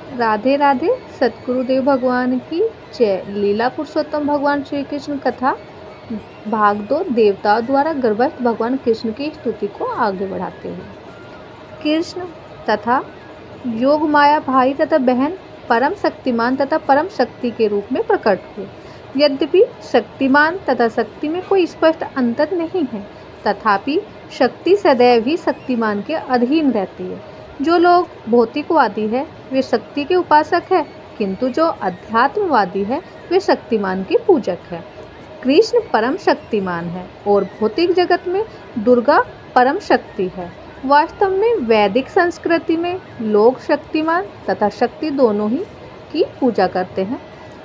राधे राधे। सतगुरुदेव भगवान की जय। लीला पुरुषोत्तम भगवान श्री कृष्ण कथा भाग 2 देवताओं द्वारा गर्भस्थ भगवान कृष्ण की स्तुति को आगे बढ़ाते हुए। कृष्ण तथा योग माया भाई तथा बहन परम शक्तिमान तथा परम शक्ति के रूप में प्रकट हुए। यद्यपि शक्तिमान तथा शक्ति में कोई स्पष्ट अंतर नहीं है, तथापि शक्ति सदैव ही शक्तिमान के अधीन रहती है। जो लोग भौतिकवादी है वे शक्ति के उपासक है, किंतु जो अध्यात्मवादी है वे शक्तिमान के पूजक है। कृष्ण परम शक्तिमान है और भौतिक जगत में दुर्गा परम शक्ति है। वास्तव में वैदिक संस्कृति में लोग शक्तिमान तथा शक्ति दोनों ही की पूजा करते हैं।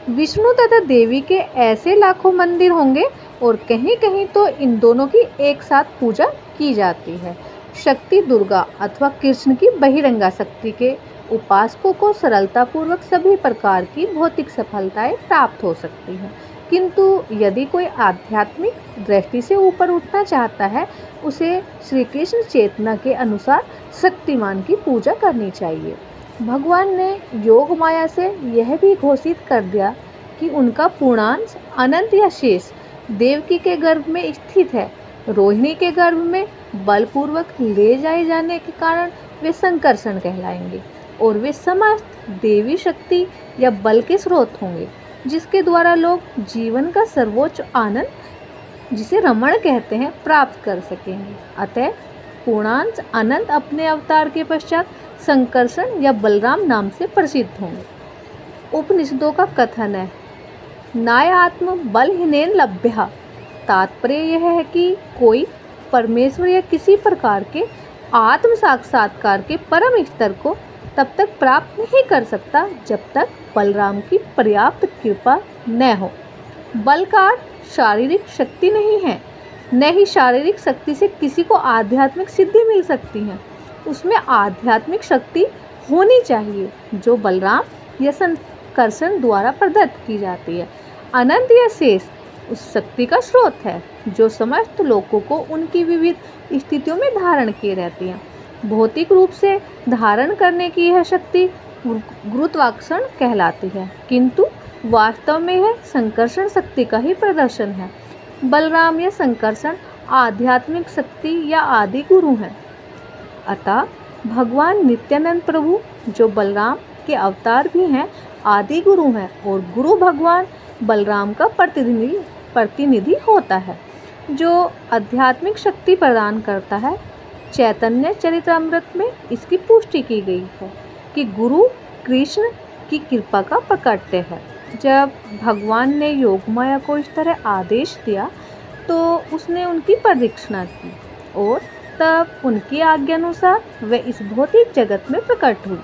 विष्णु तथा देवी के ऐसे लाखों मंदिर होंगे और कहीं कहीं तो इन दोनों की एक साथ पूजा की जाती है। शक्ति दुर्गा अथवा कृष्ण की बहिरंगा शक्ति के उपासकों को सरलतापूर्वक सभी प्रकार की भौतिक सफलताएं प्राप्त हो सकती हैं, किंतु यदि कोई आध्यात्मिक दृष्टि से ऊपर उठना चाहता है उसे श्री कृष्ण चेतना के अनुसार शक्तिमान की पूजा करनी चाहिए। भगवान ने योग माया से यह भी घोषित कर दिया कि उनका पूर्णांश अनंत या शेष देवकी के गर्भ में स्थित है। रोहिणी के गर्भ में बलपूर्वक ले जाए जाने के कारण वे संकर्षण कहलाएंगे और वे समस्त देवी शक्ति या बल के स्रोत होंगे, जिसके द्वारा लोग जीवन का सर्वोच्च आनंद, जिसे रमण कहते हैं, प्राप्त कर सकेंगे। अतः पूर्णांश अनंत अपने अवतार के पश्चात संकर्षण या बलराम नाम से प्रसिद्ध होंगे। उपनिषदों का कथन है, नायात्म बलहीनेन लभ्यः। तात्पर्य यह है कि कोई परमेश्वर या किसी प्रकार के आत्म साक्षात्कार के परम स्तर को तब तक प्राप्त नहीं कर सकता जब तक बलराम की पर्याप्त कृपा न हो। बल का शारीरिक शक्ति नहीं है, न ही शारीरिक शक्ति से किसी को आध्यात्मिक सिद्धि मिल सकती है। उसमें आध्यात्मिक शक्ति होनी चाहिए जो बलराम या संकर्षण द्वारा प्रदत्त की जाती है। अनंत या शेष उस शक्ति का स्रोत है जो समस्त लोगों को उनकी विविध स्थितियों में धारण किए रहती है। भौतिक रूप से धारण करने की यह शक्ति गुरुत्वाकर्षण कहलाती है, किंतु वास्तव में यह संकर्षण शक्ति का ही प्रदर्शन है। बलराम या संकर्षण आध्यात्मिक शक्ति या आदि गुरु हैं। अतः भगवान नित्यानंद प्रभु जो बलराम के अवतार भी हैं, आदि गुरु हैं और गुरु भगवान बलराम का प्रतिनिधि होता है जो आध्यात्मिक शक्ति प्रदान करता है। चैतन्य चरितामृत में इसकी पुष्टि की गई है कि गुरु कृष्ण की कृपा का प्रकट्य है। जब भगवान ने योगमाया को इस तरह आदेश दिया तो उसने उनकी प्रदक्षिणा की और तब उनकी आज्ञानुसार वह इस भौतिक जगत में प्रकट हुई।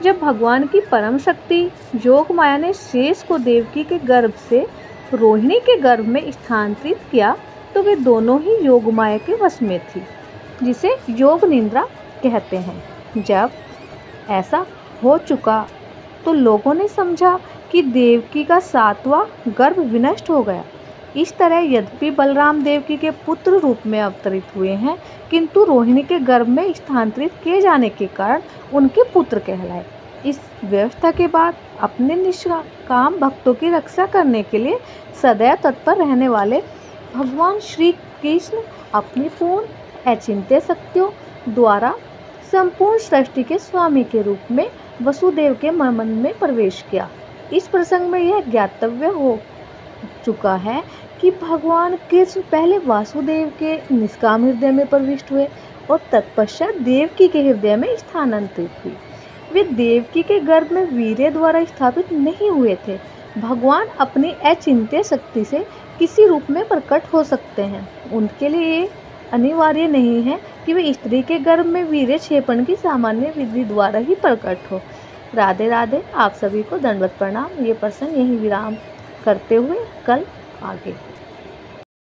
जब भगवान की परम शक्ति योग माया ने शेष को देवकी के गर्भ से रोहिणी के गर्भ में स्थानांतरित किया तो वे दोनों ही योग माया के वश में थी, जिसे योग निद्रा कहते हैं। जब ऐसा हो चुका तो लोगों ने समझा कि देवकी का 7वां गर्भ विनष्ट हो गया। इस तरह यद्यपि बलराम देवकी के पुत्र रूप में अवतरित हुए हैं, किंतु रोहिणी के गर्भ में स्थानांतरित किए जाने के कारण उनके पुत्र कहलाए। इस व्यवस्था के बाद अपने निष्काम भक्तों की रक्षा करने के लिए सदैव तत्पर रहने वाले भगवान श्री कृष्ण अपनी पूर्ण अचिंत्य शक्तियों द्वारा संपूर्ण सृष्टि के स्वामी के रूप में वसुदेव के मन में प्रवेश किया। इस प्रसंग में यह ज्ञातव्य हो चुका है कि भगवान कृष्ण पहले वासुदेव के निष्काम हृदय में प्रविष्ट हुए और तत्पश्चात देवकी के हृदय में स्थानांतरित हुए। वे देवकी के गर्भ में वीर्य द्वारा स्थापित नहीं हुए थे। भगवान अपनी अचिंत्य शक्ति से किसी रूप में प्रकट हो सकते हैं। उनके लिए ये अनिवार्य नहीं है कि वे स्त्री के गर्भ में वीर्य क्षेपण की सामान्य विधि द्वारा ही प्रकट हो। राधे राधे। आप सभी को दंडवत प्रणाम। ये प्रसंग यहीं विराम करते हुए कल आगे।